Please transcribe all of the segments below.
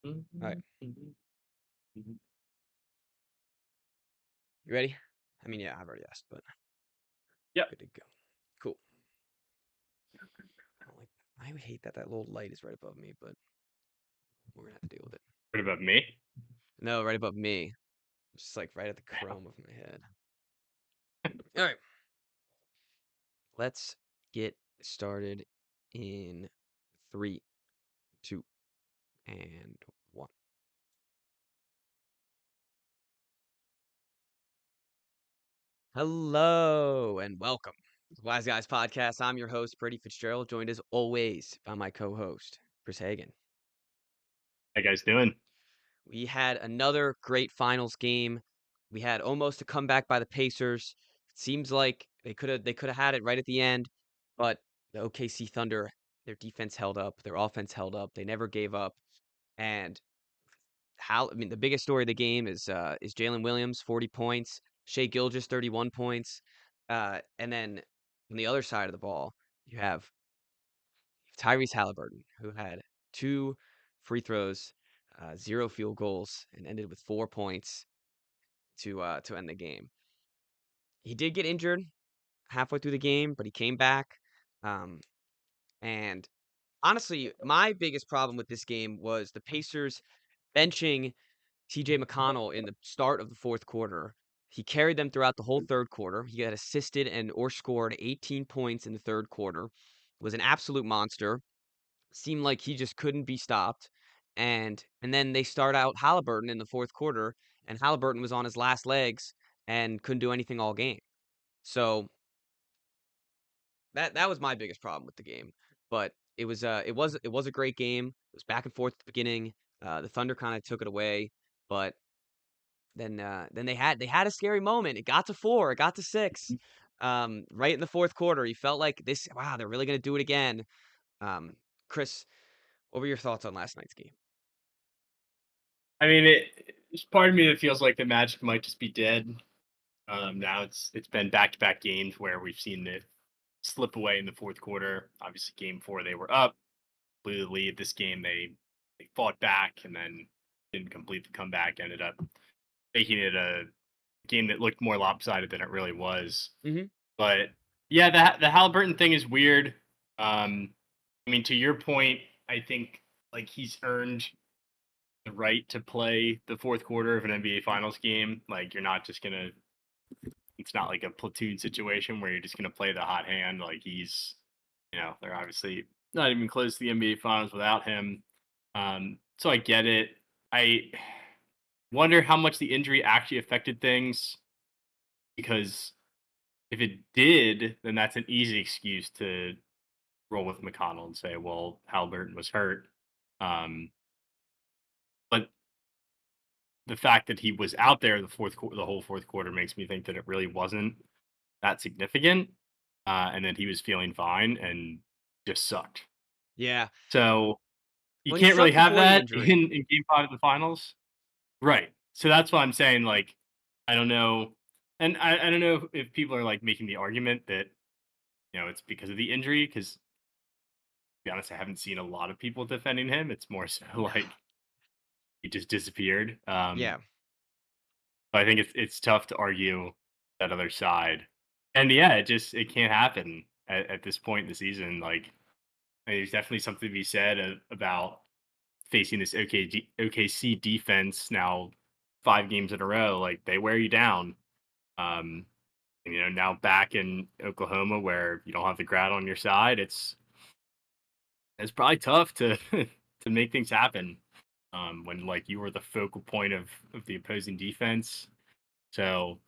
All right, you ready? I mean, yeah, I've already asked, but Yep. good to go. Cool. I don't like. I would hate that little light is right above me, but we're gonna have to deal with it. What about me? No, right above me, just like right at the chrome of my head. All right, let's get started in three, two, and one. Hello and welcome to the Wise Guys Podcast. I'm your host, Brady Fitzgerald, joined as always by my co-host, Chris Hagan. How you guys doing? We had another great finals game. We had almost a comeback by the Pacers. It seems like they could have had it right at the end, but the OKC Thunder, their defense held up, their offense held up. They never gave up. And the biggest story of the game is Jalen Williams, 40 points, Shea Gilgeous, 31 points. And then on the other side of the ball, you have Tyrese Halliburton, who had two free throws, zero field goals, and ended with 4 points to end the game. He did get injured halfway through the game, but he came back. Um, and honestly, my biggest problem with this game was the Pacers benching TJ McConnell in the start of the fourth quarter. He carried them throughout the whole third quarter. He had assisted and or scored 18 points in the third quarter. Was an absolute monster. Seemed like he just couldn't be stopped. And then they start out Halliburton in the fourth quarter, and Halliburton was on his last legs and couldn't do anything all game. So that was my biggest problem with the game. But it was a great game. It was back and forth at the beginning. The Thunder kind of took it away, but then they had a scary moment. It got to four. It got to six. Right in the fourth quarter, you felt like this. Wow, they're really gonna do it again. Um, Chris, what were your thoughts on last night's game? I mean, it's part of me that feels like the Magic might just be dead. Now it's been back-to-back games where we've seen it slip away in the fourth quarter. Obviously, game four they were up, blew the lead. This game they fought back and then didn't complete the comeback. Ended up making it a game that looked more lopsided than it really was. Hmm. But yeah, the Halliburton thing is weird. I mean, to your point, I think like he's earned the right to play the fourth quarter of an NBA Finals game. Like you're not just gonna. It's not like a platoon situation where you're just gonna play the hot hand. Like they're obviously not even close to the NBA Finals without him. So I get it. I wonder how much the injury actually affected things because if it did, then that's an easy excuse to roll with McConnell and say, well, Halliburton was hurt. Um, but the fact that he was out there the whole fourth quarter makes me think that it really wasn't that significant, and that he was feeling fine and just sucked. Yeah. So you Well, he can't really sucked have before the that injury. in Game Five of the Finals, right? So that's why I'm saying like I don't know, and I don't know if people are like making the argument that it's because of the injury because to be honest, I haven't seen a lot of people defending him. It's more so like he just disappeared. Yeah. But I think it's tough to argue that other side. And yeah, it can't happen at this point in the season. Like there's definitely something to be said about facing this OKC defense now 5 games in a row. Like they wear you down. Um, and, now back in Oklahoma where you don't have the crowd on your side, it's probably tough to to make things happen. When like you were the focal point of the opposing defense. So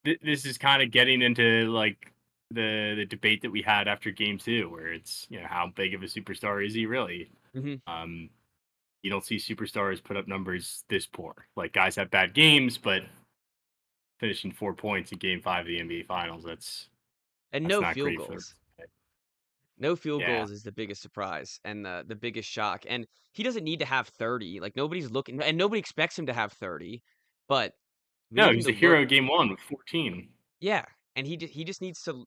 this is kind of getting into like the debate that we had after game two, where it's how big of a superstar is he really? Hmm. Um, you don't see superstars put up numbers this poor. Like guys have bad games, but finishing 4 points in game five of the NBA Finals, And that's no not field great for the goals. No field yeah. goals is the biggest surprise and the biggest shock. And he doesn't need to have 30. Like nobody's looking and nobody expects him to have 30, but we No, need him he's to a look. hero game one with 14. Yeah, and he just needs to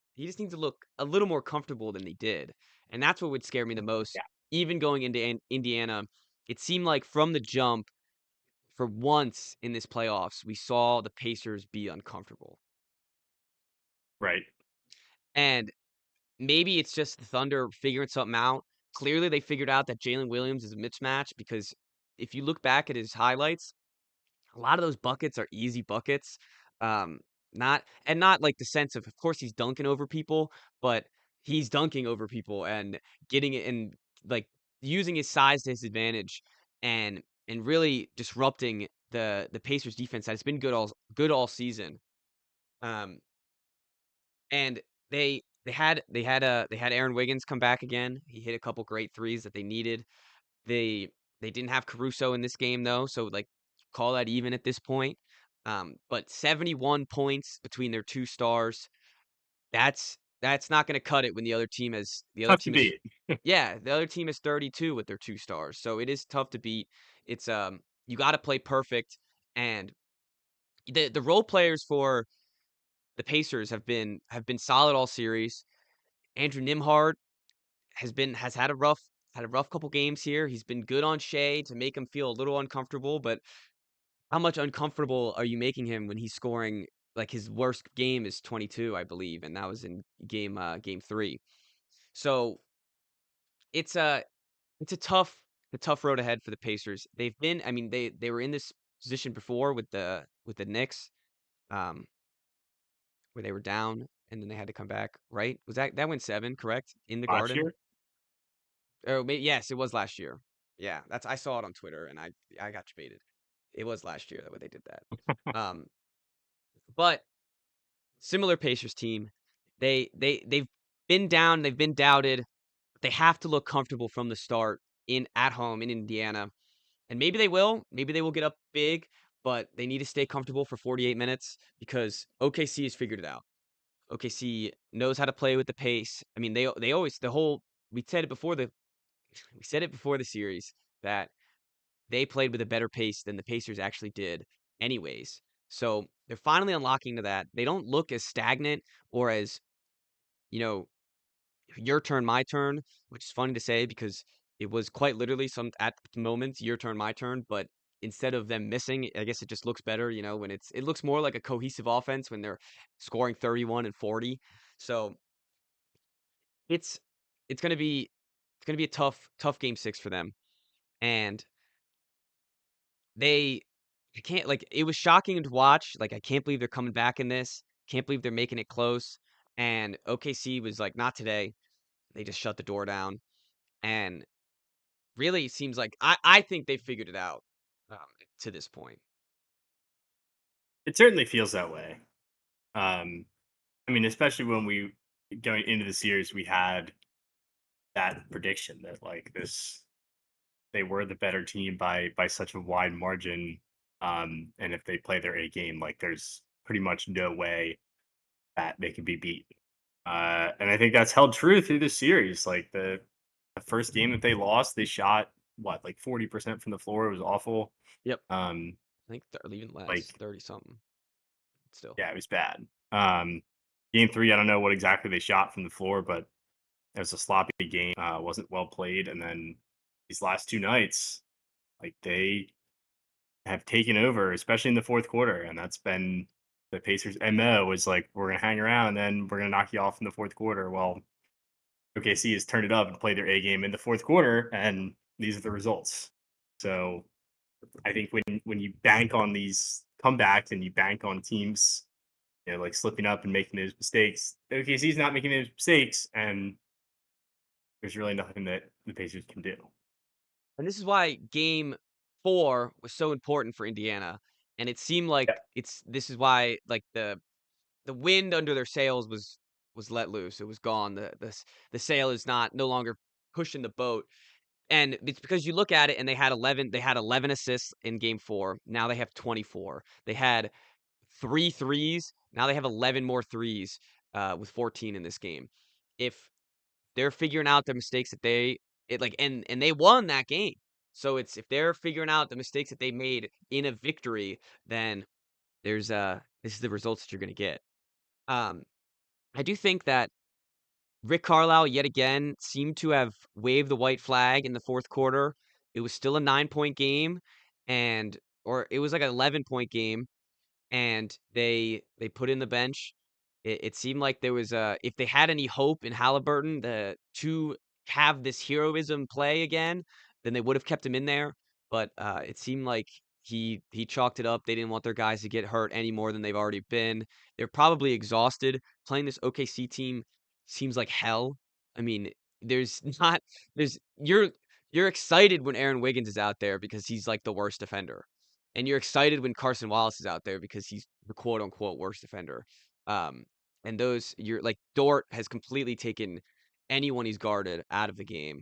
look a little more comfortable than he did, and that's what would scare me the most. Yeah. Even going into Indiana, it seemed like from the jump, for once in this playoffs, we saw the Pacers be uncomfortable. Right. And maybe it's just the Thunder figuring something out. Clearly, they figured out that Jalen Williams is a mismatch because if you look back at his highlights, a lot of those buckets are easy buckets. Um, not like the sense of course he's dunking over people, but he's dunking over people and getting it and like using his size to his advantage and really disrupting the Pacers defense that has been good all season. Um, and they had Aaron Wiggins come back again. He hit a couple great threes that they needed. They they didn't have Caruso in this game though, so like call that even at this point. But 71 points between their two stars. That's not going to cut it when the other Tough to team is beat. yeah, the other team is 32 with their two stars. So it is tough to beat. It's you got to play perfect and the role players for the Pacers have been solid all series. Andrew Nimhard has had a rough couple games here. He's been good on Shea to make him feel a little uncomfortable, but how much uncomfortable are you making him when he's scoring like his worst game is 22, I believe, and that was in game 3. So it's a it's a tough road ahead for the Pacers. I mean they were in this position before with the Knicks, um, where they were down and then they had to come back, right? Was that went 7, correct? In the Last Garden? year. Oh, yes, it was last year. Yeah, I saw it on Twitter and I got debated. It was last year that way they did that. Um, but similar Pacers team, they've been down, they've been doubted. But they have to look comfortable from the start in at home in Indiana. And maybe they will. Maybe they will get up big, but they need to stay comfortable for 48 minutes because OKC has figured it out. OKC knows how to play with the pace. I mean, they always the whole we said it before the we said it before the series that they played with a better pace than the Pacers actually did anyways. So they're finally unlocking to that. They don't look as stagnant or as, you know, your turn, my turn, which is funny to say because it was quite literally some at moments, your turn, my turn, but instead of them missing, I guess it just looks better, when it looks more like a cohesive offense when they're scoring 31 and 40. So it's it's gonna be a tough game 6 for them. And They I can't like, it was shocking to watch, like, I can't believe they're coming back in this, can't believe they're making it close, and OKC was like, "Not today." They just shut the door down, and really it seems like I think they figured it out, um, to this point. It certainly feels that way. Um, I mean, especially when we going into the series, we had that prediction that like this they were the better team by such a wide margin. And if they play their A game, like there's pretty much no way that they can be beat. And I think that's held true through the series. Like the first game that they lost, they shot what like 40% from the floor. It was awful. Yep. Um, I think they're even less, like 30 something still. yeah, it was bad. Game three, I don't know what exactly they shot from the floor, but it was a sloppy game. Wasn't well played, and then these last two nights, like they have taken over, especially in the fourth quarter, and that's been the Pacers' MO was like we're gonna hang around, and then we're gonna knock you off in the fourth quarter. Well, OKC has turned it up and played their A game in the fourth quarter, and these are the results. So I think when you bank on these comebacks and you bank on teams, like slipping up and making those mistakes, OKC's not making those mistakes, and there's really nothing that the Pacers can do. And this is why game 4 was so important for Indiana, and it seemed like Yeah. this is why, like, the wind under their sails was let loose. It was gone. The sail is not no longer pushing the boat. And it's because you look at it and they had 11 assists in game 4. Now they have 24. They had 3 threes. Now they have 11 more threes with 14 in this game. If they're figuring out the mistakes that and they won that game. So it's if they're figuring out the mistakes that they made in a victory, then this is the results that you're going to get. Um I do think that Rick Carlisle yet again seemed to have waved the white flag in the fourth quarter it was still a 9-point game, and or it was like an 11-point game, and they put in the bench. It seemed like there was a if they had any hope in Halliburton to have this heroism play again, then they would have kept him in there. But it seemed like he chalked it up. They didn't want their guys to get hurt any more than they've already been. They're probably exhausted. Playing this OKC team seems like hell. I mean, there's not there's you're excited when Aaron Wiggins is out there because he's like the worst defender. And you're excited when Carson Wallace is out there because he's the quote unquote worst defender. Um, and those you're like Dort has completely taken anyone he's guarded out of the game.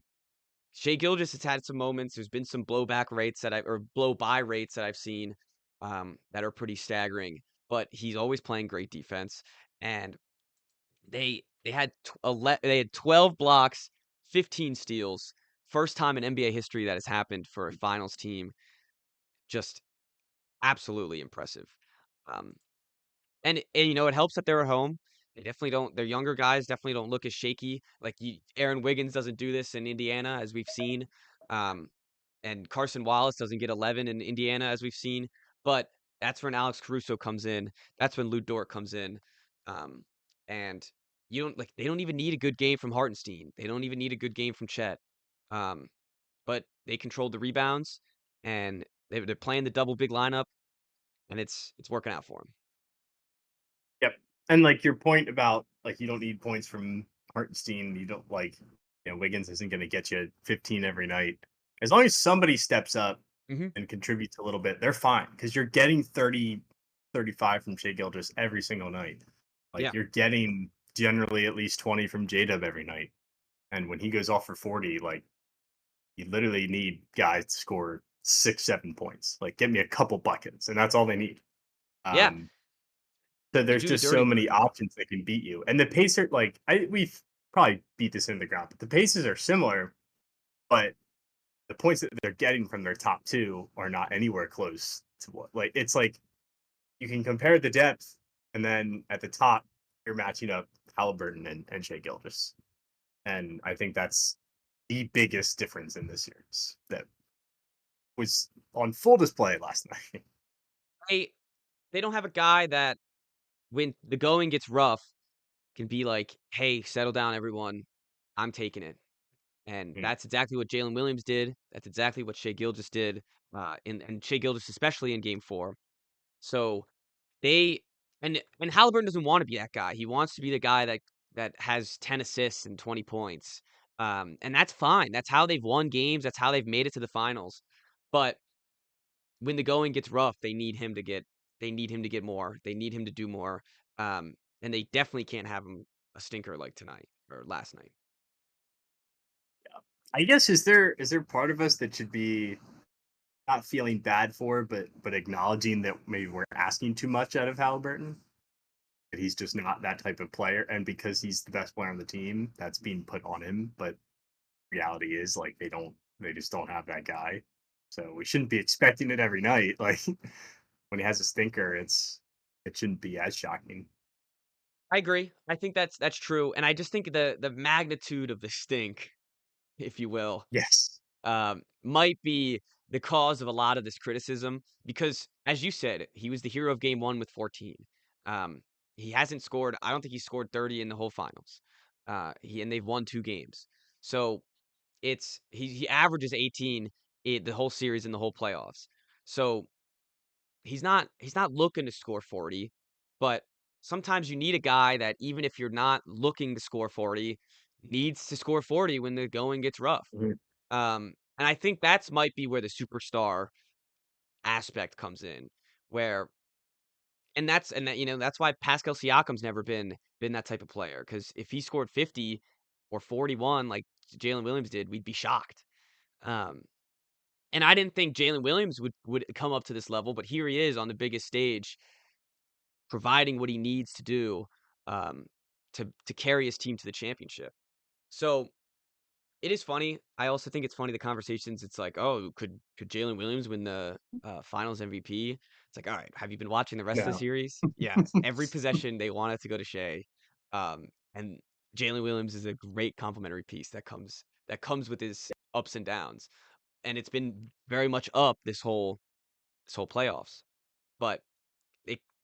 Shea Gilgeous has had some moments. There's been some blowback rates that I or blow by rates that I've seen that are pretty staggering. But he's always playing great defense. And they had 12 blocks, 15 steals. First time in NBA history that has happened for a finals team. Just absolutely impressive. Um, and it helps that they're at home. They definitely don't. Their younger guys definitely don't look as shaky. Like Aaron Wiggins doesn't do this in Indiana, as we've seen, um, and Carson Wallace doesn't get 11 in Indiana, as we've seen. But that's when Alex Caruso comes in. That's when Lou Dort comes in, um, and you don't like. They don't even need a good game from Hartenstein. They don't even need a good game from Chet. Um, but they controlled the rebounds, and they're playing the double big lineup, and it's working out for them. Yep. And like your point about like you don't need points from Hartenstein, you don't like Wiggins isn't going to get you 15 every night. As long as somebody steps up Hmm. and contributes a little bit, they're fine because you're getting 30, 35 from Shea Gilgis every single night. Like Yeah. you're getting generally at least 20 from J Dub every night. And when he goes off for 40, like you literally need guys to score 6, 7 points. Like get me a couple buckets, and that's all they need. Yeah, Um, so they there's do the just so dirty many work. options that can beat you. And the Pacers, like we've probably beat this into the ground, but the Pacers are similar, but the points that they're getting from their top two are not anywhere close to what like it's like you can compare the depth, and then at the top you're matching up Halliburton and Shea Gilgis. And I think that's the biggest difference in this series that was on full display last night. They they don't have a guy that when the going gets rough can be like, "Hey, settle down, everyone. I'm taking it." And Mm. that's exactly what Jalen Williams did. That's exactly what Shea Gilgeous did, and Shea Gilgeous especially in Game 4. So they and Halliburton doesn't want to be that guy. He wants to be the guy that has 10 assists and 20 points. And that's fine. That's how they've won games. That's how they've made it to the finals. But when the going gets rough, they need him to get more. They need him to do more. Um, and they definitely can't have him a stinker like tonight or last night. I guess is there part of us that should be not feeling bad for, but acknowledging that maybe we're asking too much out of Halliburton? That he's just not that type of player, and because he's the best player on the team, that's being put on him. But reality is, like they just don't have that guy, so we shouldn't be expecting it every night. Like when he has a stinker, it shouldn't be as shocking. I agree. I think that's true. And I just think the magnitude of the stink, if you will, Yes. might be the cause of a lot of this criticism because, as you said, he was the hero of game one with 14. Um, he hasn't scored, I don't think he scored 30 in the whole finals. And they've won 2 games. So he averages 18 the whole series and the whole playoffs. So he's not looking to score 40, but sometimes you need a guy that even if you're not looking to score 40, needs to score 40 when the going gets rough. Mhm. And I think that's might be where the superstar aspect comes in, where and that that's why Pascal Siakam's never been that type of player. Because if he scored 50 or 41 like Jalen Williams did, we'd be shocked. Um, and I didn't think Jalen Williams would come up to this level, but here he is on the biggest stage, providing what he needs to do um, to carry his team to the championship. So it is funny. I also think it's funny the conversations. It's like, oh, could Jalen Williams win the Finals MVP? It's like, all right, have you been watching the rest of the No. series? Yeah, every possession they want it to go to Shea, and Jalen Williams is a great complementary piece that comes with his ups and downs. and it's been very much up this whole playoffs. But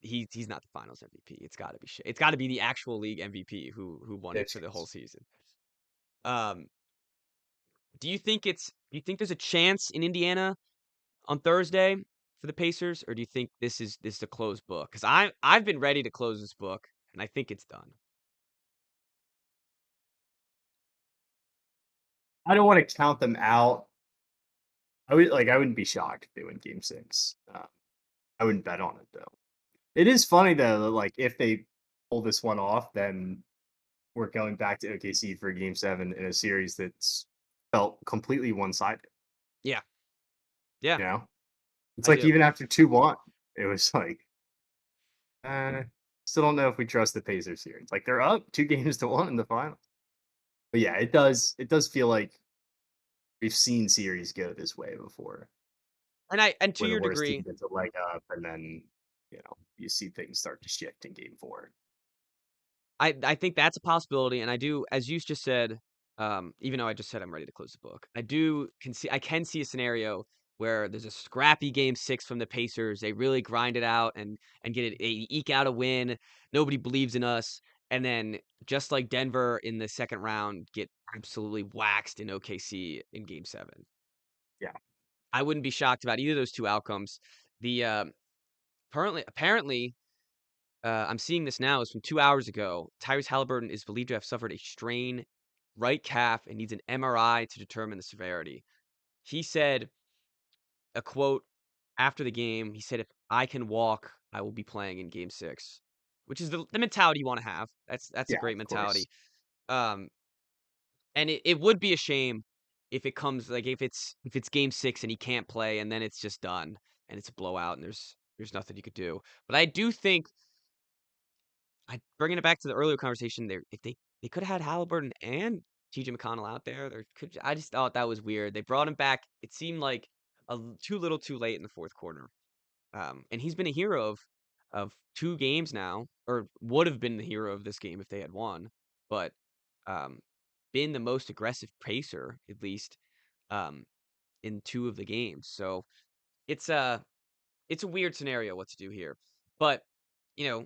he's not the Finals MVP. It's got to be It's got to be the actual league MVP who won it That's for the whole chance. season. Um, do you think there's a chance in Indiana on Thursday for the Pacers, or do you think this is a closed book? Because I've been ready to close this book, and I think it's done. I don't want to count them out. I wouldn't be shocked if they win Game 6. I wouldn't bet on it though. It is funny though that like if they pull this one off, then we're going back to OKC for Game 7 in a series that's felt completely one sided. Yeah, yeah, You know, it's I like do. even after 2-1, it was like, uh, still don't know if we trust the Pacers series. Like they're up 2-1 in the final. But yeah, it does feel like we've seen series go this way before, And to where the your worst team degree, gets a leg up, and then you see things start to shift in Game 4. I think that's a possibility, and I do, as you just said, even though I just said I'm ready to close the book, I can see a scenario where there's a scrappy game 6 from the Pacers. They really grind it out and get it, they eke out a win. Nobody believes in us, and then just like Denver in the second round, get absolutely waxed in OKC in Game 7. Yeah, I wouldn't be shocked about either of those two outcomes. The apparently I'm seeing this now, is from 2 hours ago. Tyrese Halliburton is believed to have suffered a strained right calf and needs an MRI to determine the severity. He said a quote after the game. He said, "If I can walk, I will be playing in Game 6," which is the mentality you want to have. That's a yeah, great of course. mentality. Um, and it would be a shame if it comes like if it's Game 6 and he can't play and then it's just done and it's a blowout and there's nothing you could do. But I do think bringing it back to the earlier conversation there, if they could have had Halliburton and TJ McConnell out there, I just thought that was weird. They brought him back. It seemed like too little, too late in the fourth quarter. And he's been a hero of two games now, or would have been the hero of this game if they had won, but um, been the most aggressive pacer at least um, in two of the games. So it's a it's a weird scenario what to do here, but you know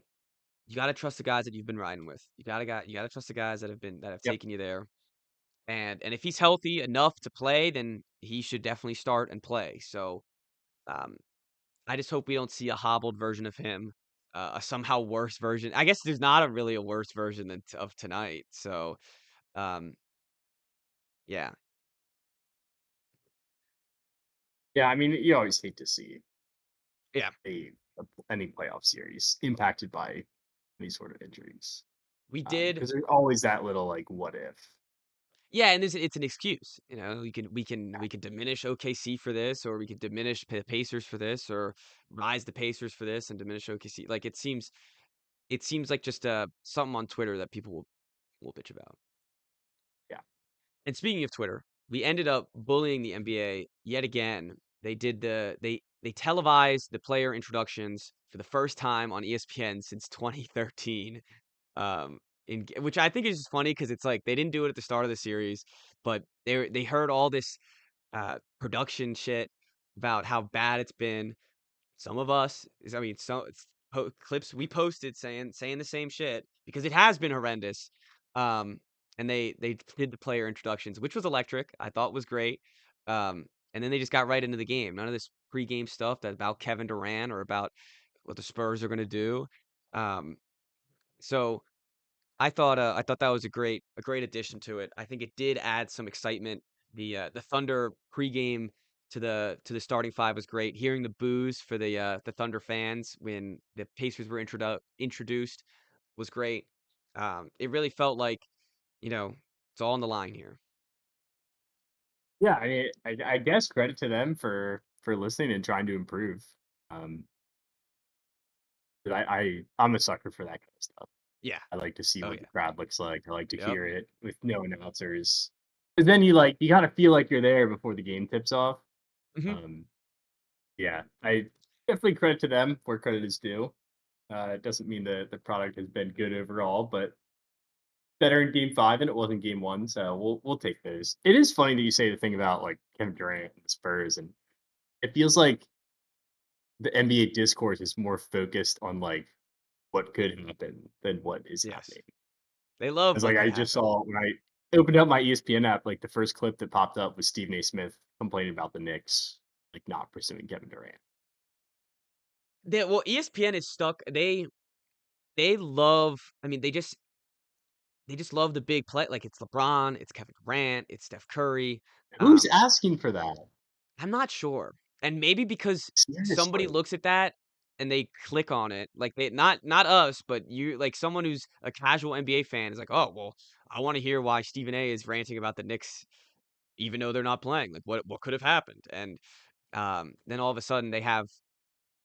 you got to trust the guys that you've been riding with. You got to trust the guys that have Yep. taken you there. And if he's healthy enough to play, then he should definitely start and play. So um, I just hope we don't see a hobbled version of him, a somehow worse version. I guess there's not really a worse version of tonight. So um, yeah, Yeah, I mean, you always hate to see yeah, a, any playoff series impacted by any sort of injuries, we did. because there's always that little like what if. Yeah, and it's an excuse. We can diminish OKC for this, or we can diminish the Pacers for this, or rise the Pacers for this and diminish OKC. Like it seems like just something on Twitter that people will bitch about. Yeah, And speaking of Twitter, we ended up bullying the NBA yet again. They televised the player introductions for the first time on ESPN since 2013. Which I think is just funny because it's like they didn't do it at the start of the series, but they heard all this production shit about how bad it's been. Some of us, I mean, clips we posted saying the same shit because it has been horrendous. Um, and they did the player introductions, which was electric. I thought was great. And then they just got right into the game. None of this pregame stuff that about Kevin Durant or about what the Spurs are gonna do. Um, so I thought that was a great addition to it. I think it did add some excitement. The Thunder pregame to the starting five was great. Hearing the boos for the Thunder fans when the Pacers were introduced was great. It really felt like, it's all on the line here. yeah. I mean, I guess credit to them for listening and trying to improve. Um, but I'm a sucker for that kind of stuff. Yeah. I like to see Oh what the yeah. crowd looks like. I like to Yep. hear it with no announcers. Because then you gotta feel like you're there before the game tips off. Hmm. Um, yeah, I definitely credit to them where credit is due. It doesn't mean the product has been good overall, but better in game 5 and it wasn't game 1, so we'll take those. It is funny that you say the thing about, like, Kevin Durant and the Spurs, and it feels like the NBA discourse is more focused on, like, what could happen than what is Yes. happening. They love It's what like could I just happen. saw when I opened up my ESPN app, like, the first clip that popped up was Stephen A. Smith complaining about the Knicks, like, not pursuing Kevin Durant. Well, ESPN is stuck. They love. I mean, they just love the big play. Like it's LeBron, it's Kevin Durant, it's Steph Curry. Who's Um, asking for that? I'm not sure, and maybe because somebody Seriously. looks at that and they click on it, like they not us, but you like someone who's a casual NBA fan is like, oh well, I want to hear why Stephen A. is ranting about the Knicks, even though they're not playing. Like what could have happened? And then all of a sudden they have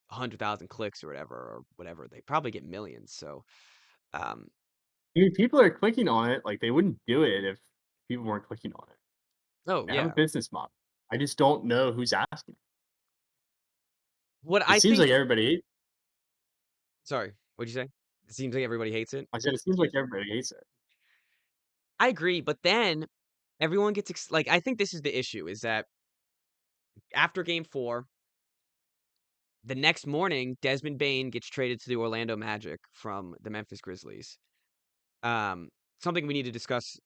100,000 clicks or whatever. They probably get millions. So um, I mean, people are clicking on it, like, they wouldn't do it if people weren't clicking on it. oh They have a yeah, business model. I just don't know who's asking. what It I seems like think. everybody hates Sorry, what'd you say? It seems like everybody hates it. I said it seems like everybody hates it. I agree, but then everyone gets like I think this is the issue is that after game 4, the next morning Desmond Bain gets traded to the Orlando Magic from the Memphis Grizzlies. Um Something we need to discuss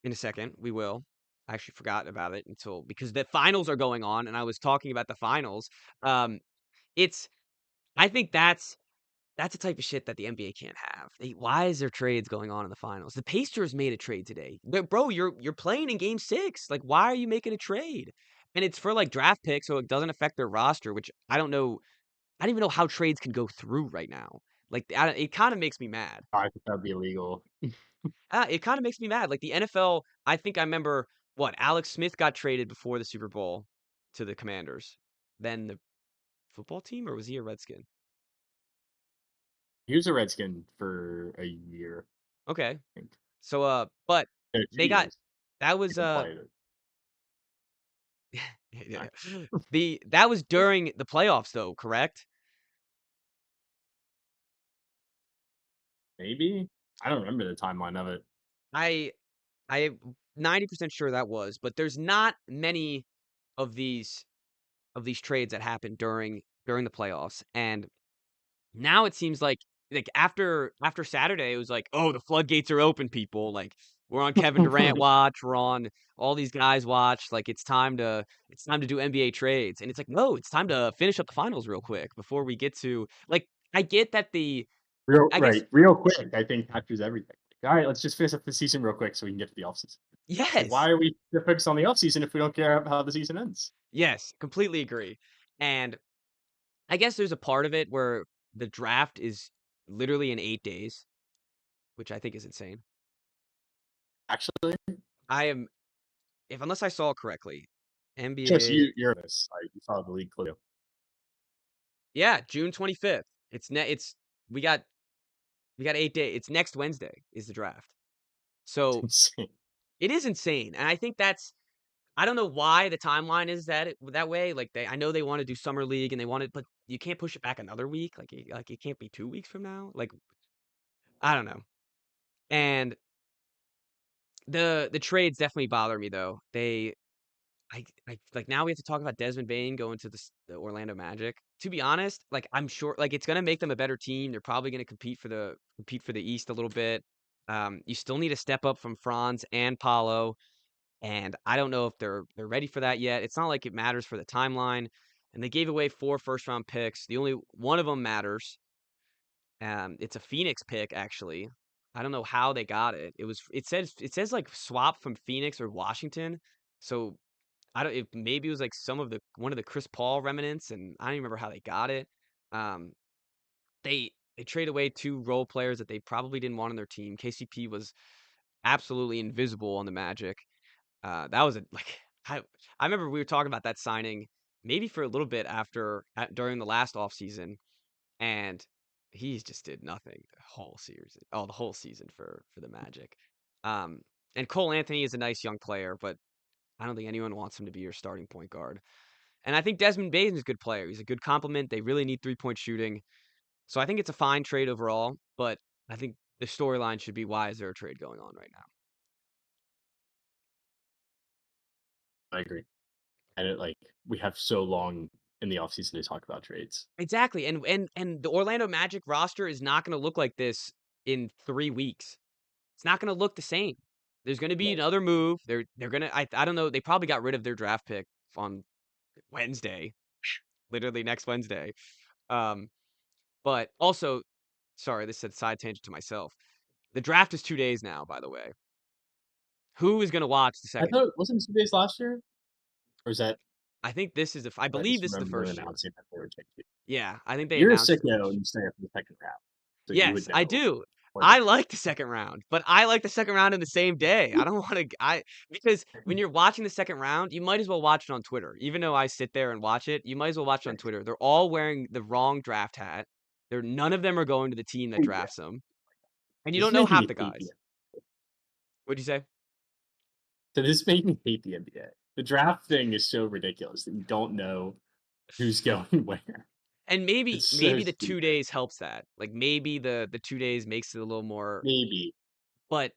in a second. We will. I actually forgot about it until because the finals are going on and I was talking about the finals. It's I think that's the type of shit that the NBA can't have. Why is there trades going on in the finals? The Pacers made a trade today. Bro, you're playing in game 6. Like, why are you making a trade? And it's for like draft picks, so it doesn't affect their roster, which I don't know. I don't even know how trades can go through right now. Like, it kind of makes me mad. I think that'd be illegal. It kind of makes me mad. Like the NFL, I think I remember what Alex Smith got traded before the Super Bowl to the Commanders. Then the football team, or was he a Redskin? He was a Redskin for a year, Okay, I think. so but No, 2 they got years. that He was didn't play it. Yeah. Okay. That was during the playoffs though, correct? Maybe? I don't remember the timeline of it. I I'm 90% sure that was, but there's not many of these trades that happen during the playoffs. And now it seems like after Saturday, it was like, oh, the floodgates are open, people. Like we're on Kevin Durant watch, we're on all these guys watch. Like it's time to do NBA trades. And it's like, no, it's time to finish up the finals real quick before we get to like I get that the Real I guess right, real quick, I think captures everything. Like, "Alright, let's just finish up the season real quick so we can get to the offseason." Like, yes. why are we so focused on the offseason if we don't care about how the season ends? Yes, completely agree. And I guess there's a part of it where the draft is literally in 8 days, which I think is insane. Actually, I am if unless I saw it correctly, just NBA you're this. You follow the league clue. yeah, June 25th. It's we got we got 8 days. It's next Wednesday is the draft. It's So, insane. it is insane, and I think that's I don't know why the timeline is that way, like, I know they wanna do summer league and they want it but you can't push it back another week, like, it can't be 2 weeks from now? Like, I don't know. And the trades definitely bother me though. I like now we have to talk about Desmond Bain going to the Orlando Magic. To be honest, like I'm sure like it's gonna make them a better team. They're probably gonna compete for the East a little bit. You still need to step up from Franz and Paulo, and I don't know if they're ready for that yet. It's not like it matters for the timeline. And they gave away 4 first round picks. The only one of them matters. It's a Phoenix pick, actually. I don't know how they got it. It says like swap from Phoenix or Washington. So I don't. Maybe it was like some of the one of the Chris Paul remnants, and I don't even remember how they got it. Um, they trade away 2 role players that they probably didn't want on their team. KCP was absolutely invisible on the Magic. That was a like I remember we were talking about that signing maybe for a little bit during the last offseason and he just did nothing the whole series, the whole season for the Magic. Um, and Cole Anthony is a nice young player, but I don't think anyone wants him to be your starting point guard. And I think Desmond Bain is a good player. He's a good complement. They really need 3-point shooting. So I think it's a fine trade overall, but I think the storyline should be, why is there a trade going on right now? I agree. And we have so long in the offseason to talk about trades. Exactly, and the Orlando Magic roster is not gonna look like this in 3 weeks. It's not gonna look the same. There's gonna be Right. another move. They're gonna I don't know, they probably got rid of their draft pick on Wednesday, literally next Wednesday. Um, but also, sorry, this said side tangent to myself. The draft is 2 days now, by the way. Who is gonna watch the I second? thought it wasn't 2 days last year? Or is that I think this is the I I believe just this is the remember them first year. announcing that they were changing. Yeah, I think they You're a announced it the sicko first and year. you stay up for the second round, so you would Yes, I know do. more than I like the second round, but I like the second round in the same day. I don't wanna I because when you're watching the second round, you might as well watch it on Twitter. Even though I sit there and watch it, you might as well watch it on Twitter. They're all wearing the wrong draft hat. None of them are going to the team that yeah. drafts them, and you This don't is know making half me the hate the guys. What'd you say? So this made me hate the NBA. The draft thing is so ridiculous that you don't know who's going where. And It's so maybe the 2 stupid. days helps that. Like, maybe the 2 days makes it a little more, Maybe but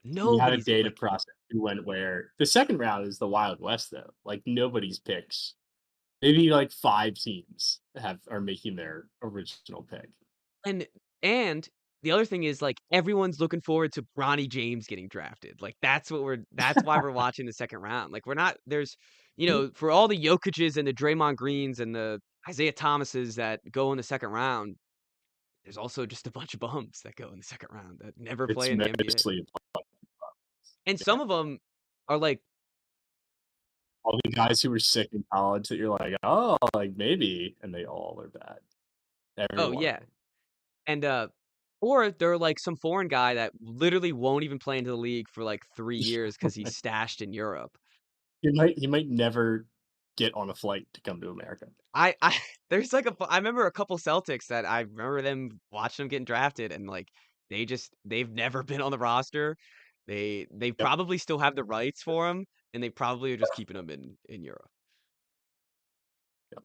you have a nobody's day to like, process who went where. The second round is the Wild West, though. Like nobody's picks. Maybe like 5 teams are making their original pick. and and the other thing is, like, everyone's looking forward to Bronny James getting drafted. Like, that's why we're watching the second round. Like, we're not there's for all the Jokic's and the Draymond Greens and the Isaiah Thomases that go in the second round, there's also just a bunch of bums that go in the second round that never It's play in the NBA. mostly And yeah. some of them are like, All the guys who were sick in college that you're like, oh, like maybe, and they all are bad. Every "Oh, one of yeah." them. And, or they're like some foreign guy that literally won't even play into the league for like 3 years because he's stashed in Europe. He might never get on a flight to come to America. I there's like I remember a couple Celtics that I remember them watching them getting drafted and like they've never been on the roster. They Yep. probably still have the rights for him and they probably are just keeping him in Europe. Yep.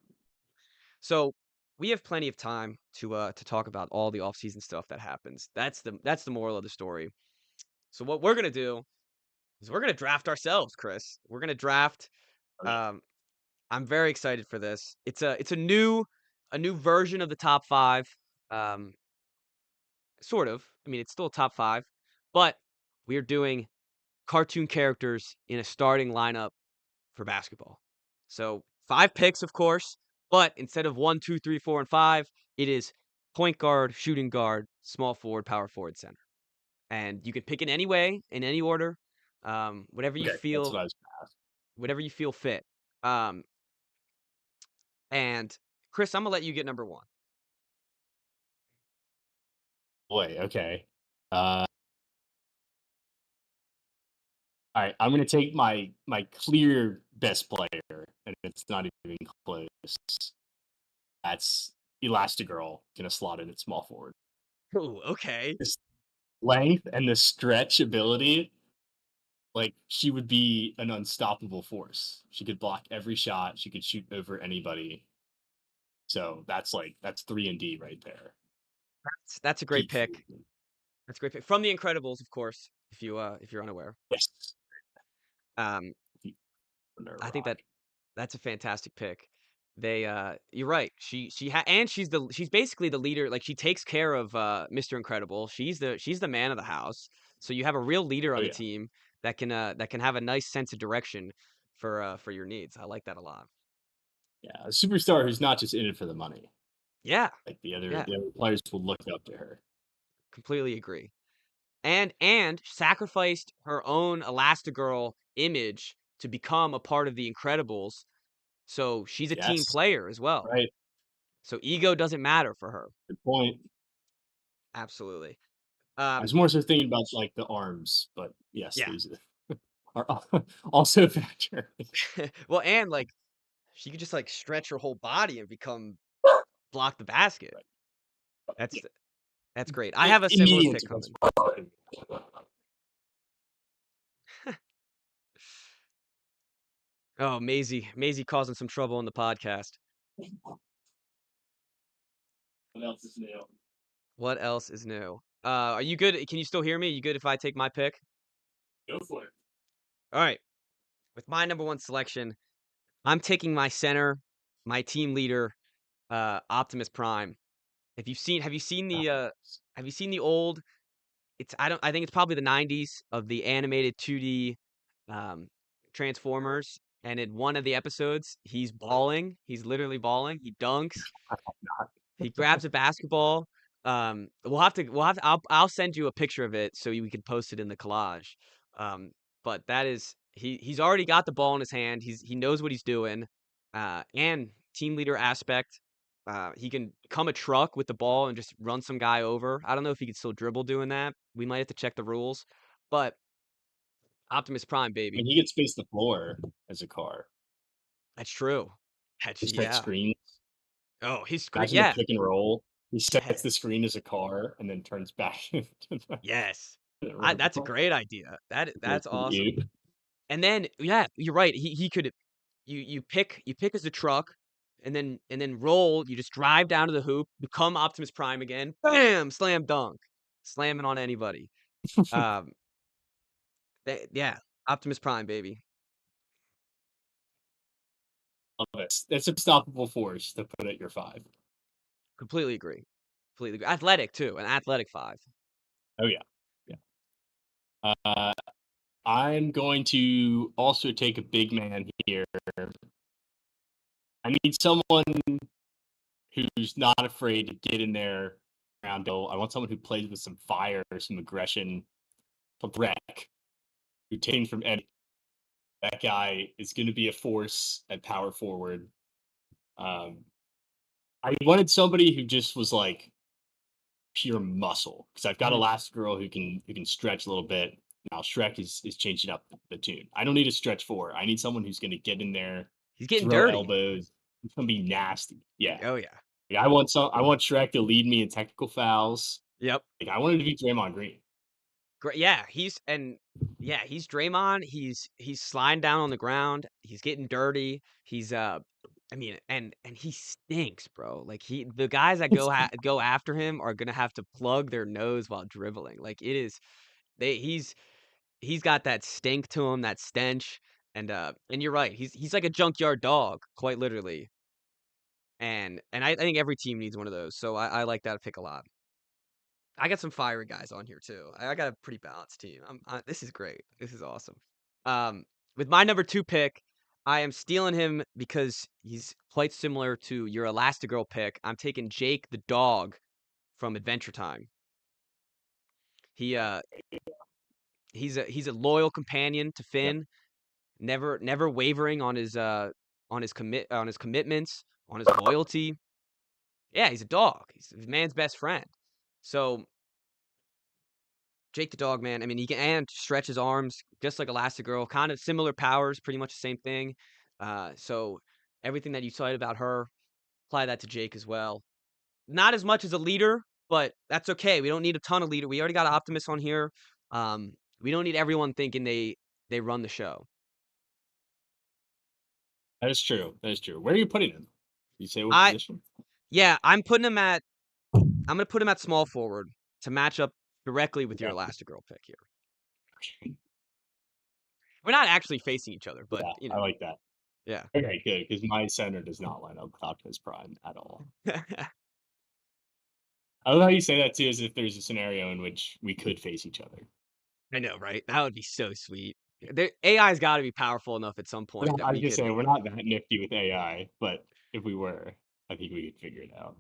So we have plenty of time to talk about all the offseason stuff that happens. That's the moral of the story. So what we're gonna do is we're gonna draft ourselves, Chris. We're gonna draft. Oh, yeah. Um, I'm very excited for this. It's a new version of the top five. Um, sort of. I mean, it's still a top five, but we're doing cartoon characters in a starting lineup for basketball. So 5 picks, of course, but instead of one, two, three, four, and five, it is point guard, shooting guard, small forward, power forward, center. And you can pick in any way, in any order, whatever you Okay, that's feel, what I was gonna ask. whatever you feel fit. Um, and Chris, I'm gonna let you get number one. Boy, okay. Uh, all right, I'm gonna take my clear best player, and it's not even close. That's Elastigirl, gonna slot in at small forward. Ooh, okay. His length and the stretch ability, like she would be an unstoppable force. She could block every shot. She could shoot over anybody. So that's 3 and D right there. That's a great Peak pick. 3. That's a great pick from The Incredibles, of course. If you're unaware, Yes. um, Peak under a I think rock. that's a fantastic pick. You're right. And she's basically the leader. Like she takes care of Mr. Incredible. She's the man of the house. So you have a real leader Oh on the yeah. team that can have a nice sense of direction for your needs. I like that a lot. Yeah. A superstar who's not just in it for the money. Yeah, Like the other yeah, the other players will look up to her. completely agree. And sacrificed her own Elastigirl image to become a part of the Incredibles. So she's a team Yes. player as well. Right. So ego doesn't matter for her. Good point. Absolutely. I Um, was more so thinking about like the arms, but yes, yeah. those are also a factor. Well, and like she could just like stretch her whole body and become block the basket. Right. That's that's great. I have a similar Immediate pick defense. coming. Oh, Maisie causing some trouble in the podcast. What else is new? What else is new? Are you good? Can you still hear me? You good if I take my pick? Go for it. All right. With my number one selection, I'm taking my center, my team leader, Optimus Prime. Have you seen have you seen the old I think it's probably the 90s of the animated 2D um, Transformers, and in one of the episodes, he's bawling. He's literally bawling. He dunks. He grabs a basketball. I'll send you a picture of it so we can post it in the collage. But that is he's already got the ball in his hand. He knows what he's doing. And team leader aspect. He can come a truck with the ball and just run some guy over. I don't know if he can still dribble doing that. We might have to check the rules. But Optimus Prime, I baby. mean, he could space the floor as a car. That's true. That's He set yeah. screens. Oh, he's great. Imagine a Yeah. pick and roll. He sets the screen as a car and then turns back into the Yes. That's a robot. great idea. That's That's pretty awesome. cute. And then yeah, you're right. He could you pick as a truck and then roll, you just drive down to the hoop, become Optimus Prime again. Bam, slam dunk. Slamming on anybody. Um yeah, Optimus Prime baby. Love it. That's unstoppable force to put at your 5. Completely agree. Completely agree. Athletic too, an athletic 5. Oh yeah. Yeah. I'm going to also take a big man here. I need someone who's not afraid to get in there around goal. I want someone who plays with some fire, some aggression, some wreck, who takes from Eddie. That guy is going to be a force at power forward. Um, I wanted somebody who just was like pure muscle because I've got Mhm. Elastigirl who can stretch a little bit. Now Shrek is changing up the tune. I don't need a stretch four. I need someone who's going to get in there, He's getting throw dirty. elbows. It's going to be nasty. Yeah, Oh yeah. like, I want Shrek to lead me in technical fouls. Yep. Like I wanted to be Draymond Green. Great. Yeah, he's Draymond. He's sliding down on the ground. He's getting dirty. He's I mean, and he stinks, bro. Like the guys that go after him are gonna have to plug their nose while dribbling. Like it is, they he's got that stink to him, that stench, and you're right. He's like a junkyard dog, quite literally. And I think every team needs one of those. So I like that pick a lot. I got some fiery guys on here too. I got a pretty balanced team. This is great. This is awesome. Um, with my number two pick, I am stealing him because he's quite similar to your Elastigirl pick. I'm taking Jake the dog from Adventure Time. He he's a loyal companion to Yep. Finn, never wavering on his commitments, on his loyalty. Yeah, he's a dog. He's the man's best friend. So Jake the dog, man. I mean, he can and stretch his arms just like Elastigirl. Kind of similar powers, pretty much the same thing. So everything that you said about her, apply that to Jake as well. Not as much as a leader, but that's okay. We don't need a ton of leader. We already got Optimus on here. We don't need everyone thinking they run the show. That is true. That is true. Where are you putting him? You say what I position? yeah, I'm gonna put him at small forward to match up directly with your Okay. Elastigirl pick here. We're not actually facing each other, but Yeah, you I know, like that. yeah. Okay, good, because my center does not line up with Optimus Prime at all. I love how you say that too, as if there's a scenario in which we could face each other. I know, right? That would be so sweet. AI's gotta be powerful enough at some point that I was we just could saying we're not that nifty with AI, but if we were, I think we could figure it out.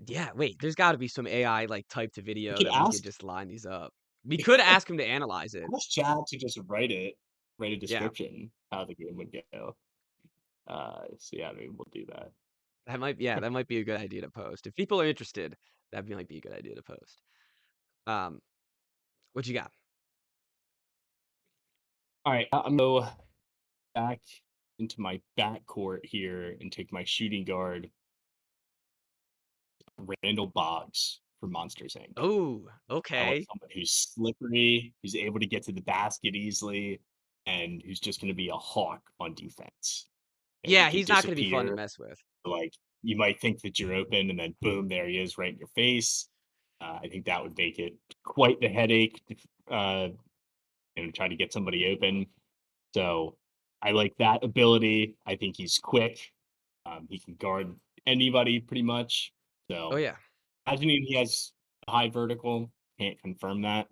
yeah, wait, there's gotta be some AI, like, type to We video could that we could just line these up. We could ask him to analyze it. ask Chad to just write a Yeah, description how the game would go. So yeah, maybe we'll do that. that might be a good idea to post. If people are interested, might be a good idea to post. Um, what you got? All right, I'm gonna go back into my backcourt here and take my shooting guard, Randall Boggs from Monsters Inc. Oh, I want okay. someone who's slippery, who's able to get to the basket easily, and who's just going to be a hawk on defense. And he Yeah, could he's not gonna be fun to disappear. mess with. Like you might think that you're open, and then boom, there he is, right in your face. I think that would make it quite the headache and try to get somebody open. So I like that ability. I think he's quick. He can guard anybody pretty much. Oh So yeah. imagining he has a high vertical, can't confirm that.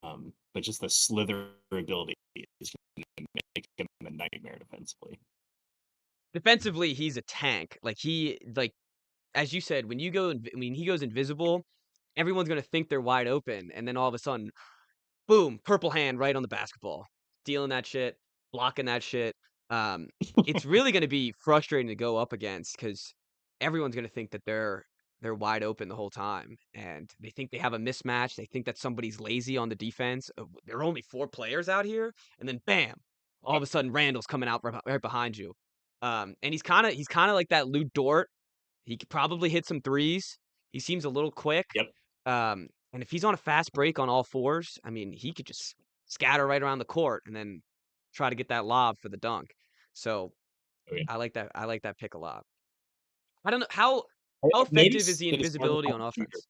But just the slither ability is going to make him a nightmare defensively. Defensively, he's a tank. Like as you said, when he goes invisible, everyone's gonna think they're wide open, and then all of a sudden, boom, purple hand right on the basketball, stealing that shit, blocking that shit. Um, it's really gonna be frustrating to go up against because everyone's gonna think that they're wide open the whole time, and they think they have a mismatch. They think that somebody's lazy on the defense. There are only 4 players out here, and then bam, all of Yep. a sudden Randall's coming out right behind you. And he's kind of like that Lou Dort. He could probably hit some threes. He seems a little quick. Yep. And if he's on a fast break on all fours, I mean, he could just scatter right around the court and then try to get that lob for the dunk. So Oh, yeah. I like that pick a lot. I don't know how I've effective is noticed the that as far as invisibility a on shooter offense?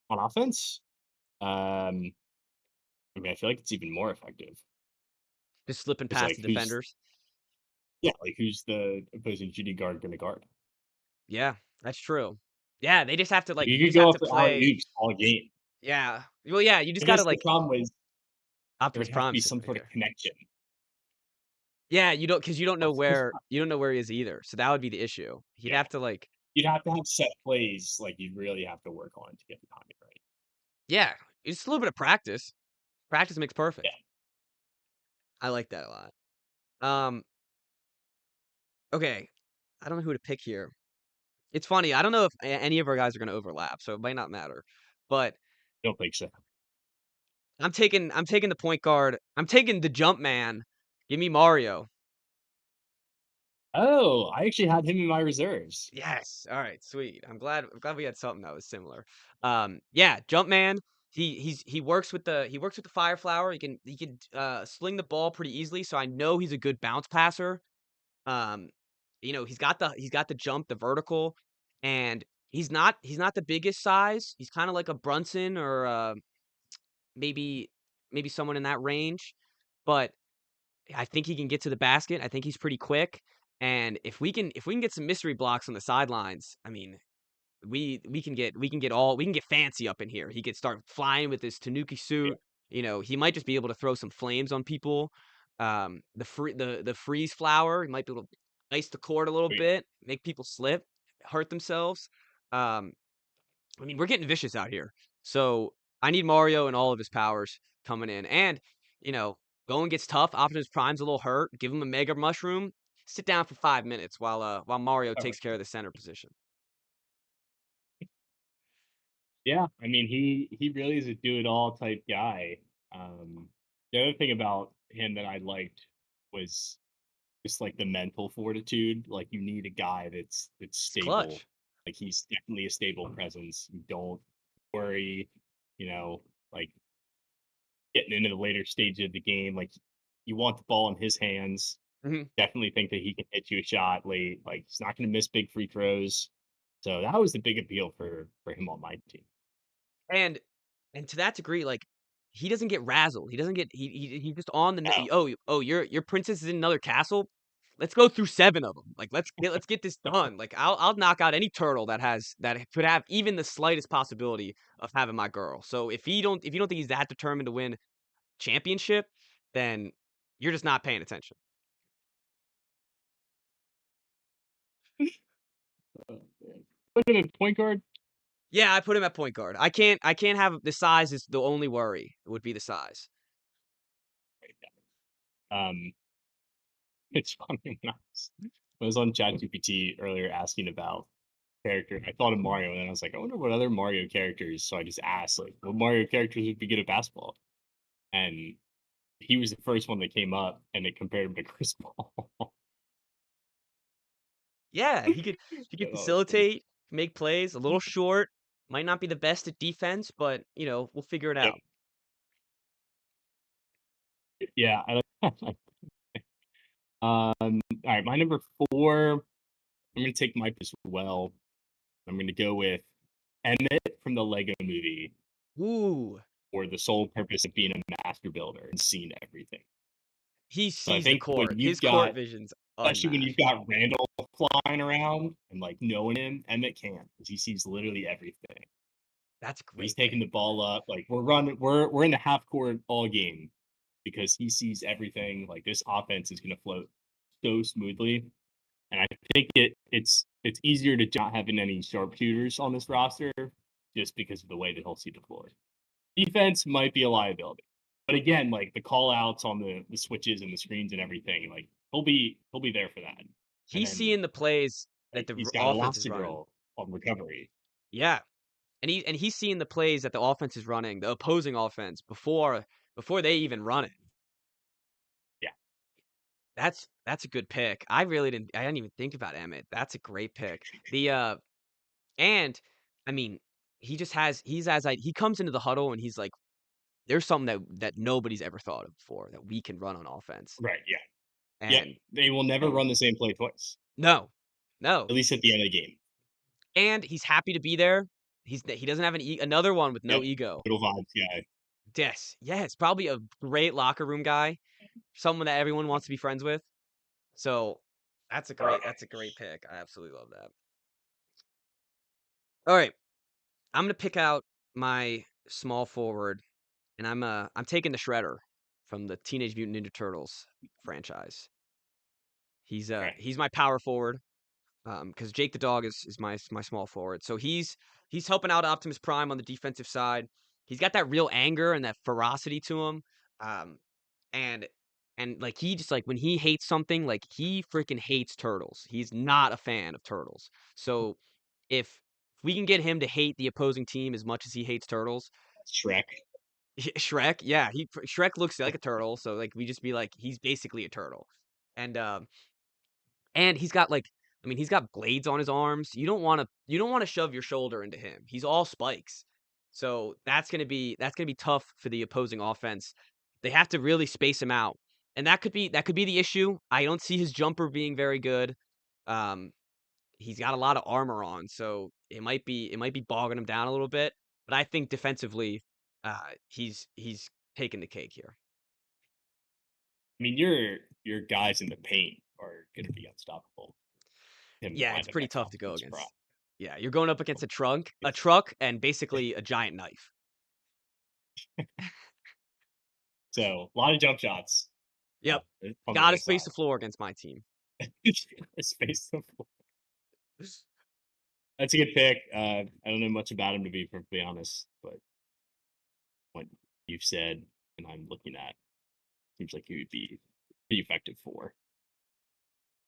on offense, um, I mean, I feel like it's even more effective. Just slipping It's past like the who's defenders. like who's the opposing shooting guard going to guard? Yeah, that's true. Yeah, they just have to You you could just go have up to for alley play. oops all game. Yeah. Well, yeah, you just I got to guess the problem was there Optimus would have to Prime be sitting some right sort of there. connection. Yeah, you don't because you don't know where he is either. So that would be the issue. He'd Yeah, have to you'd have to have set plays like you'd really have to work on to get the timing right. yeah, it's a little bit of practice. Practice makes Yeah. perfect. I like that a lot. Um, okay. I don't know who to pick here. It's funny. I don't know if any of our guys are going to overlap, so it might not matter. But Don't think so. I'm taking the point guard. I'm taking the jump man. Give me Mario. Oh, I actually had him in my reserves. Yes. All right. Sweet. I'm glad we had something that was similar. Yeah, Jumpman. He works with the fire flower. He can sling the ball pretty easily. So I know he's a good bounce passer. Um, he's got the jump, the vertical, and he's not the biggest size. He's kind of like a Brunson or maybe maybe someone in that range, but I think he can get to the basket. I think he's pretty quick. And if we can get some mystery blocks on the sidelines, I mean, we can get fancy up in here. He could start flying with his Tanuki Yeah. suit. He might just be able to throw some flames on people. The freeze flower, he might be able to ice the court a little Oh, yeah. bit, make people slip, hurt themselves. Um, I mean, we're getting vicious out here. So I need Mario and all of his powers coming in. And, you know, going gets tough. Optimus Prime's a little hurt. Give him a Mega Mushroom. Sit down for 5 minutes while Mario Oh, takes care of the center position. yeah. I mean, he really is a do it all type guy. Um, the other thing about him that I liked was just like the mental fortitude. Like you need a guy that's It's stable. clutch. Like he's definitely a stable presence. You don't worry, you know, like getting into the later stage of the game. Like you want the ball in his hands. Mhm. Definitely think that he can hit you a shot late. Like he's not going to miss big free throws. So that was the big appeal for him on my team. And and to that degree, he doesn't get razzled. He doesn't get he's just on the net. Oh, Oh, your princess is in another castle. Let's go through 7 of them. Like let's get this done. Like I'll knock out any turtle that could have even the slightest possibility of having my girl. So if you don't think he's that determined to win championship, then you're just not paying attention. man. Put him at point guard. Yeah, I put him at point guard. I can't have the size is the only worry. It would be the size. Um, it's funny when I was on ChatGPT earlier asking about character. I thought of Mario, and then I was like, I wonder what other Mario characters. So I just asked, like, what Mario characters would be good at basketball? And he was the first one that came up, and it compared him to Chris Paul. Yeah, he could Oh, it's funny. facilitate, make plays, a little short, might not be the best at defense, but, we'll figure it Yep. out. Yeah. All right, my number 4. I'm gonna take Mike as well. I'm gonna go with Emmett from the Lego movie Ooh, for the sole purpose of being a master builder and seeing everything. he So I sees the think when court. you've His court got, vision's especially when you've unmatched. got Randall flying around and like knowing him, Emmett can't because he sees literally everything. That's a He's great taking pick. the ball up. Like we're in the half court all game because he sees everything. Like this offense is going to float so smoothly, and I think it's easier to not having any sharpshooters on this roster just because of the way that he'll see the floor. Defense might be a liability, but again, like the call outs on the switches and the screens and everything, like he'll be there for that. And He's then seeing the plays that like the he's got offense is running. Elastigirl on recovery. Yeah, and he's seeing the plays that the offense is running, the opposing offense before they even run it. Yeah, That's a good pick. I didn't even think about Emmett. That's a great pick. And I mean, he comes into the huddle and he's like, there's something that nobody's ever thought of before that we can run on offense. right. Yeah, yep. And They will never run the same play twice, no, no. at least at the end of the game. And he's happy to be there. He doesn't have another one with no Yep, ego. little vibes guy. Yes, probably a great locker room guy, someone that everyone wants to be friends with. So that's a great pick. I absolutely love that. All right, I'm gonna pick out my small forward, and I'm taking the Shredder from the Teenage Mutant Ninja Turtles franchise. Okay, He's my power forward. Because Jake the Dog is my small forward. So he's helping out Optimus Prime on the defensive side. He's got that real anger and that ferocity to him. Um, and like he just like when he hates something, like he freaking hates turtles. He's not a fan of turtles. So if we can get him to hate the opposing team as much as he hates turtles, Shrek. Shrek, yeah, Shrek looks like a turtle. So like we just be like he's basically a turtle. And and he's got like I mean, he's got blades on his arms. You don't wanna shove your shoulder into him. He's all spikes. So that's gonna be tough for the opposing offense. They have to really space him out. And that could be the issue. I don't see his jumper being very good. Um, he's got a lot of armor on, so it might be bogging him down a little bit. But I think defensively, he's taking the cake here. I mean, your guys in the paint are going to be unstoppable. Him Yeah, it's lining pretty up tough to go Optimus Prime. against. Yeah, you're going up against a It's, truck, and basically a giant knife. so a lot of jump shots Yep, on the gotta other space side. the floor against my team. Space the floor. That's a good pick. I don't know much about him to be perfectly honest, but what you've said and I'm looking at seems like he would be pretty effective for.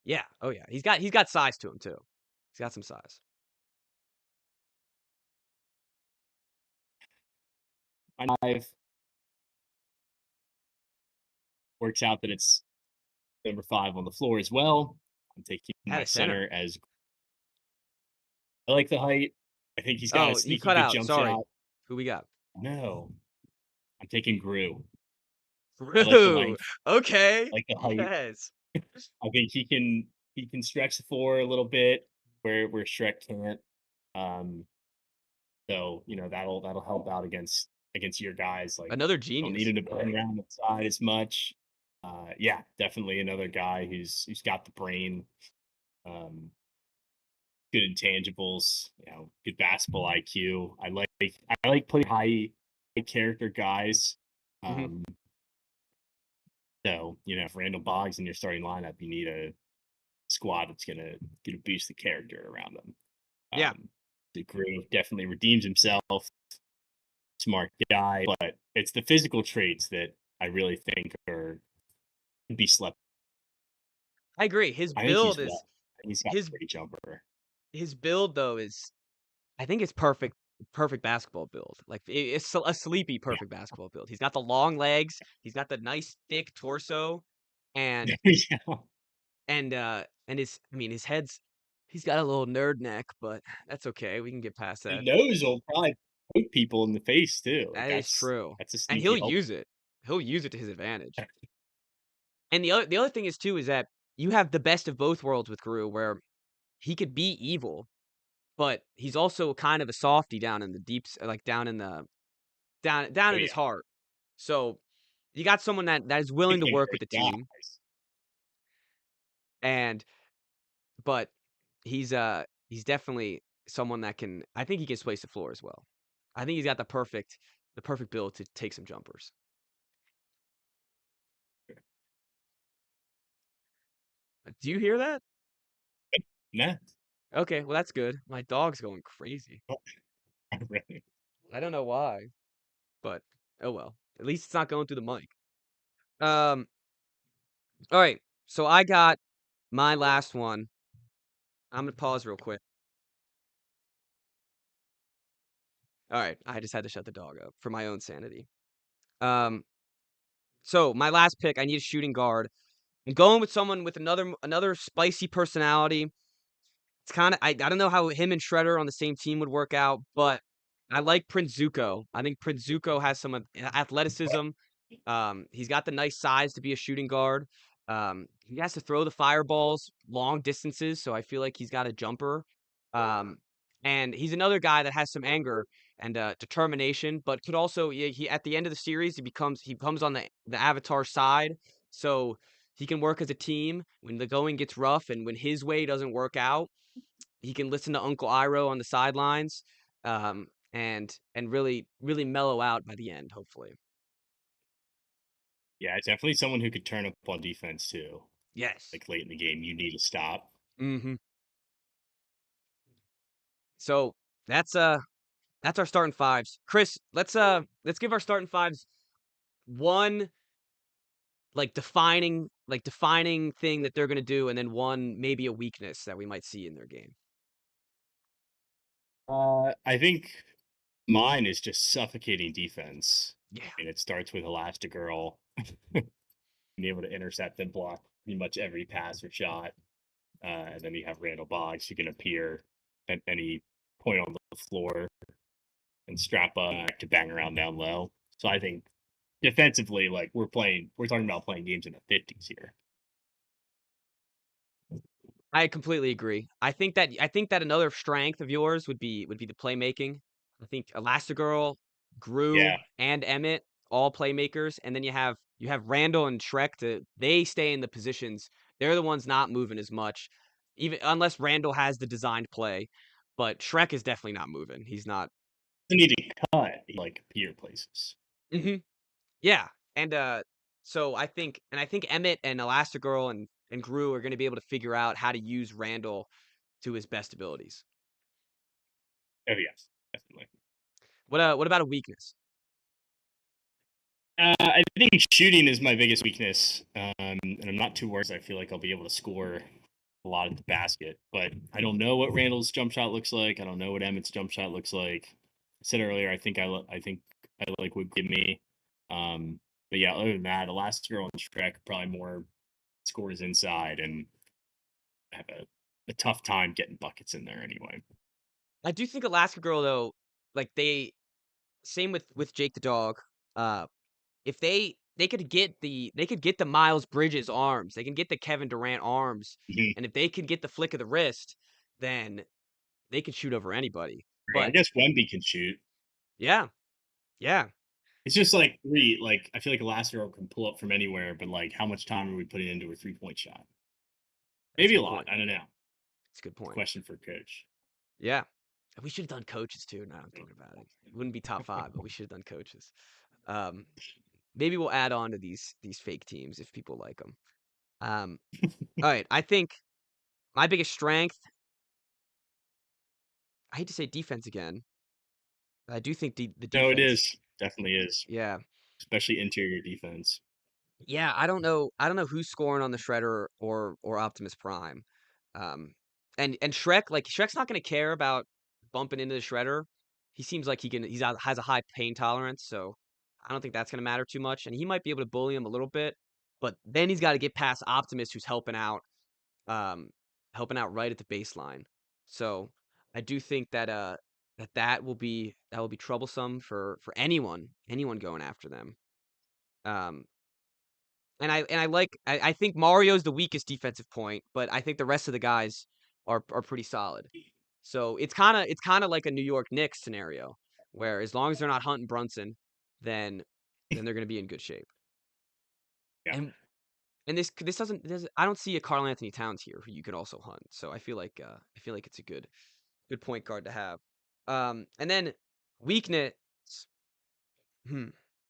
Yeah, oh yeah, he's got size to him too. He's got some size. My five works out that it's number 5 on the floor as well. I'm taking At my a center. center as I like the height. I think he's got a Oh, you sneaky cut good out. jump Sorry. shot. Who we got? No, I'm taking Gru. I like the Drew. length, Okay. I like the height. Yes. I think he can stretch the floor a little bit where Shrek can't. Um, so that'll help out against your guys. Like Another don't need genius. him to bend around the side as much. Yeah, definitely another guy who's got the brain, good intangibles, good basketball IQ. I like putting high character guys. Hmm. Um, so if Randall Boggs in your starting lineup, you need a squad that's gonna boost the character around them. Yeah, The Groove definitely redeems himself. Smart guy, but it's the physical traits that I really think are could be slept. I agree. His I think build he's is well. He's got his a great jumper. his build though is I think it's perfect basketball build. Like it's a sleepy Yeah, perfect basketball build. He's got the long legs. He's got the nice thick torso, and yeah. and his I mean his head's he's got a little nerd neck, but that's okay. We can get past The that. nose will probably poke people in the face too. Like That is true, that's a and he'll sneaky help. use it. He'll use it to his advantage. And the other thing is too is that you have the best of both worlds with Gru, where he could be evil, but he's also kind of a softy down in the like down in the down Oh in his yeah, heart. So you got someone that is willing pick to him work for with the team, guys. and but he's definitely someone that can. I think he can space the floor as well. I think he's got the perfect build to take some jumpers. Do you hear that? Nah, Okay, well that's good. My dog's going crazy. not really. I don't know why, but oh well. At least it's not going through the mic. Um, all right. So I got my last one. I'm gonna pause real quick. All right, I just had to shut the dog up for my own sanity. Um, so my last pick, I need a shooting guard. I'm going with someone with another spicy personality. It's kind of I don't know how him and Shredder on the same team would work out, but I like Prince Zuko. I think Prince Zuko has some athleticism. He's got the nice size to be a shooting guard. He has to throw the fireballs long distances, so I feel like he's got a jumper. And he's another guy that has some anger and determination, but could also he at the end of the series he comes on the Avatar side, so he can work as a team when the going gets rough and when his way doesn't work out. He can listen to Uncle Iroh on the sidelines, and really mellow out by the end, hopefully. Yeah, definitely someone who could turn up on defense too. Yes. Like late in the game, you need to stop. Hmm. So that's our starting fives. Chris, let's give our starting fives one defining thing that they're gonna do, and then one maybe a weakness that we might see in their game. I think mine is just suffocating defense, Yeah. and it starts with Elastigirl being able to intercept and block pretty much every pass or shot. And then you have Randall Boggs who can appear at any point on the floor and strap up to bang around down low. So I think defensively, like we're talking about playing games in the 50s here. I completely agree. I think that another strength of yours would be the playmaking. I think Elastigirl, Yeah, Gru, and Emmett all playmakers, and then you have Randall and Shrek to they stay in the positions. They're the ones not moving as much, even unless Randall has the designed play. But Shrek is definitely not moving. He's not. doesn't need to cut like appear places. Hmm. Yeah, and so I think Emmett and Elastigirl and Gru are going to be able to figure out how to use Randall to his best abilities. Oh yes, definitely. What about a weakness? I think shooting is my biggest weakness, and I'm not too worried. I feel like I'll be able to score a lot at the basket, but I don't know what Randall's jump shot looks like. I don't know what Emmett's jump shot looks like. I said earlier, I think I like what give me. But yeah, other than that, Elastigirl and Shrek probably more scores inside and have a tough time getting buckets in there anyway. I do think Alaska Girl though, like they same with Jake the dog. Uh, if they could get the Miles Bridges arms, they can get the Kevin Durant arms, Mhm. and if they could get the flick of the wrist, then they could shoot over anybody. I But guess Wemby can shoot. yeah, yeah, It's just like three. Like I feel like Elastigirl can pull up from anywhere, but like how much time are we putting into a 3-point shot? that's a Maybe a good lot. point. I don't know. That's a good It's a point. question for coach. Yeah, we should have done coaches too. Now I'm thinking about it. It wouldn't be top five, but we should have done coaches. Um, maybe we'll add on to these fake teams if people like them. All right, I think my biggest strength. I hate to say defense again. But I do think the No, it defense. is. Definitely is. Yeah, Especially interior defense. yeah. I don't know. I don't know who's scoring on the Shredder or Optimus Prime. Um, and Shrek, like Shrek's not gonna care about bumping into the Shredder. He seems like has a high pain tolerance, so I don't think that's gonna matter too much. And he might be able to bully him a little bit, but then he's got to get past Optimus, who's um, helping out right at the baseline. So I do think that that will be troublesome for anyone going after them. Um, I think Mario's the weakest defensive point, but I think the rest of the guys are pretty solid. So it's kind of like a New York Knicks scenario where as long as they're not hunting Brunson, then they're going to be in good shape. Yeah. And this doesn't I don't see a Carl Anthony Towns here who you could also hunt. So I feel like it's a good point guard to have. And then weakness. Hmm.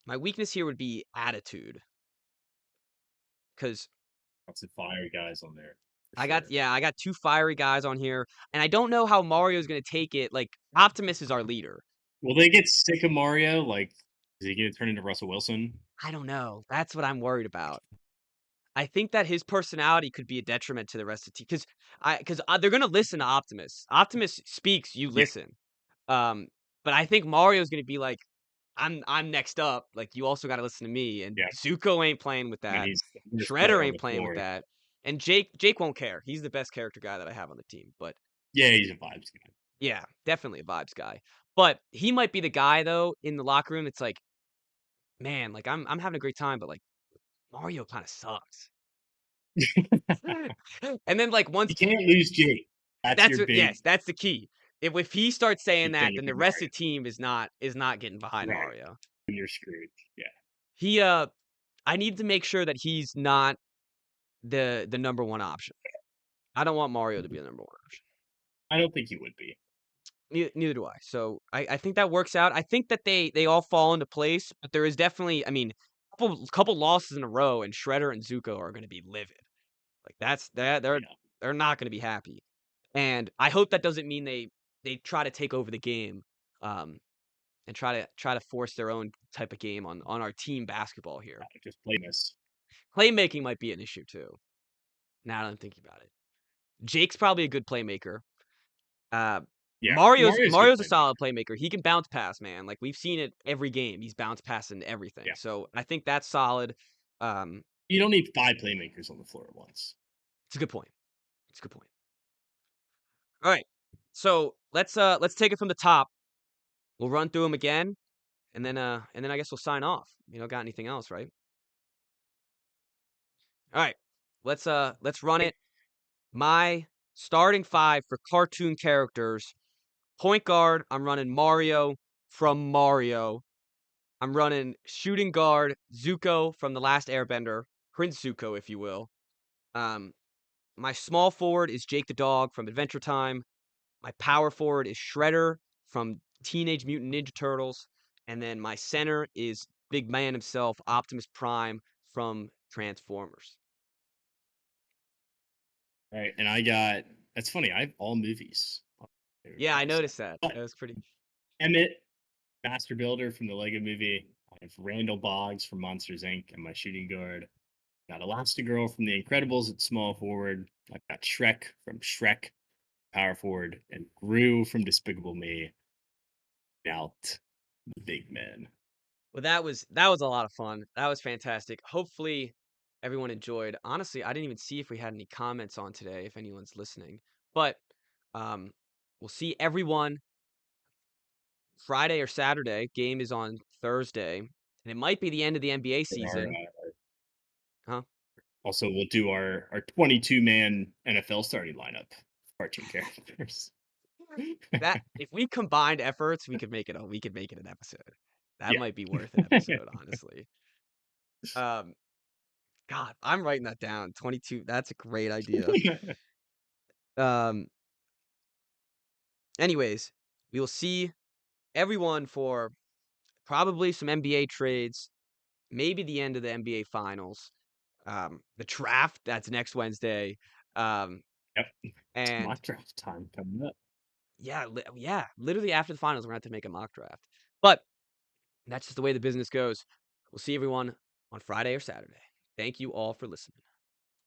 My weakness here would be attitude because Lots of fire guys on there for I got sure. yeah I got two fiery guys on here, and I don't know how Mario's going to take it. Like Optimus is our leader. Will they get sick of Mario? Like, is he going to turn into Russell Wilson? I don't know. That's what I'm worried about. I think that his personality could be a detriment to the rest of the team because they're gonna listen to Optimus. Optimus speaks, you Yeah, listen. Um, but I think Mario's gonna be like, I'm next up. Like you also got to listen to me. And yeah. Zuko ain't playing with I mean, that. he's the worst player Shredder on ain't the playing with floor. that. And Jake won't care. He's the best character guy that I have on the team. But Yeah, he's a vibes guy. yeah, definitely a vibes guy. But he might be the guy though in the locker room. It's like, man, like I'm having a great time, but like Mario kind of sucks. And then like once You can't lose Jake. That's that's your what big yes, that's the key. If he starts saying big that, thing then if the you're rest Mario. of the team is not getting behind Right. Mario. You're screwed. Yeah. He I need to make sure that he's not the number one option. I don't want Mario to be the number one option. I don't think he would be. Neither do I. So I think that works out. I think that they all fall into place, but there is definitely, I mean, couple losses in a row, and Shredder and Zuko are going to be livid. Like that's that Yeah. they're not going to be happy. And I hope that doesn't mean they try to take over the game, um, and try to force their own type of game on our team basketball here. Just play this. Playmaking might be an issue too. Now that I'm thinking about it, Jake's probably a good playmaker. Uh, Yeah. Mario's Mario's a good a playmaker. solid playmaker. He can bounce pass, man. Like we've seen it every game. He's bounce passing everything. Yeah. So I think that's solid. You don't need 5 playmakers on the floor at once. It's a good point. It's a good point. All right. So let's take it from the top. We'll run through them again, and then I guess we'll sign off. Got anything else, right? All right. Let's run it. My starting five for cartoon characters. Point guard, I'm running Mario from Mario. I'm running shooting guard Zuko from The Last Airbender, Prince Zuko, if you will. Um, my small forward is Jake the Dog from Adventure Time. My power forward is Shredder from Teenage Mutant Ninja Turtles. And then my center is big man himself, Optimus Prime from Transformers. All right. And I got, that's funny. I have all movies. Yeah, I noticed that. But That was pretty. Emmett, Master Builder from the Lego movie. I have Randall Boggs from Monsters Inc. and my shooting guard. Got Elastigirl from The Incredibles at small forward. I've got Shrek from Shrek, power forward, and Gru from Despicable Me. Out the big men. Well, that was a lot of fun. That was fantastic. Hopefully, everyone enjoyed. Honestly, I didn't even see if we had any comments on today, if anyone's listening. But um, we'll see everyone Friday or Saturday. Game is on Thursday, and it might be the end of the NBA For our, season. Huh? also, we'll do our 22-man NFL starting lineup. Cartoon characters. That if we combined efforts, we could make it an episode. That Yeah. might be worth an episode, honestly. Um, God, I'm writing that down. 22. That's a great idea. Um, anyways, we will see everyone for probably some NBA trades, maybe the end of the NBA finals. The draft, that's next Wednesday. Um, Yep. It's and mock draft time coming up. yeah, literally after the finals, we're gonna have to make a mock draft. But that's just the way the business goes. We'll see everyone on Friday or Saturday. Thank you all for listening.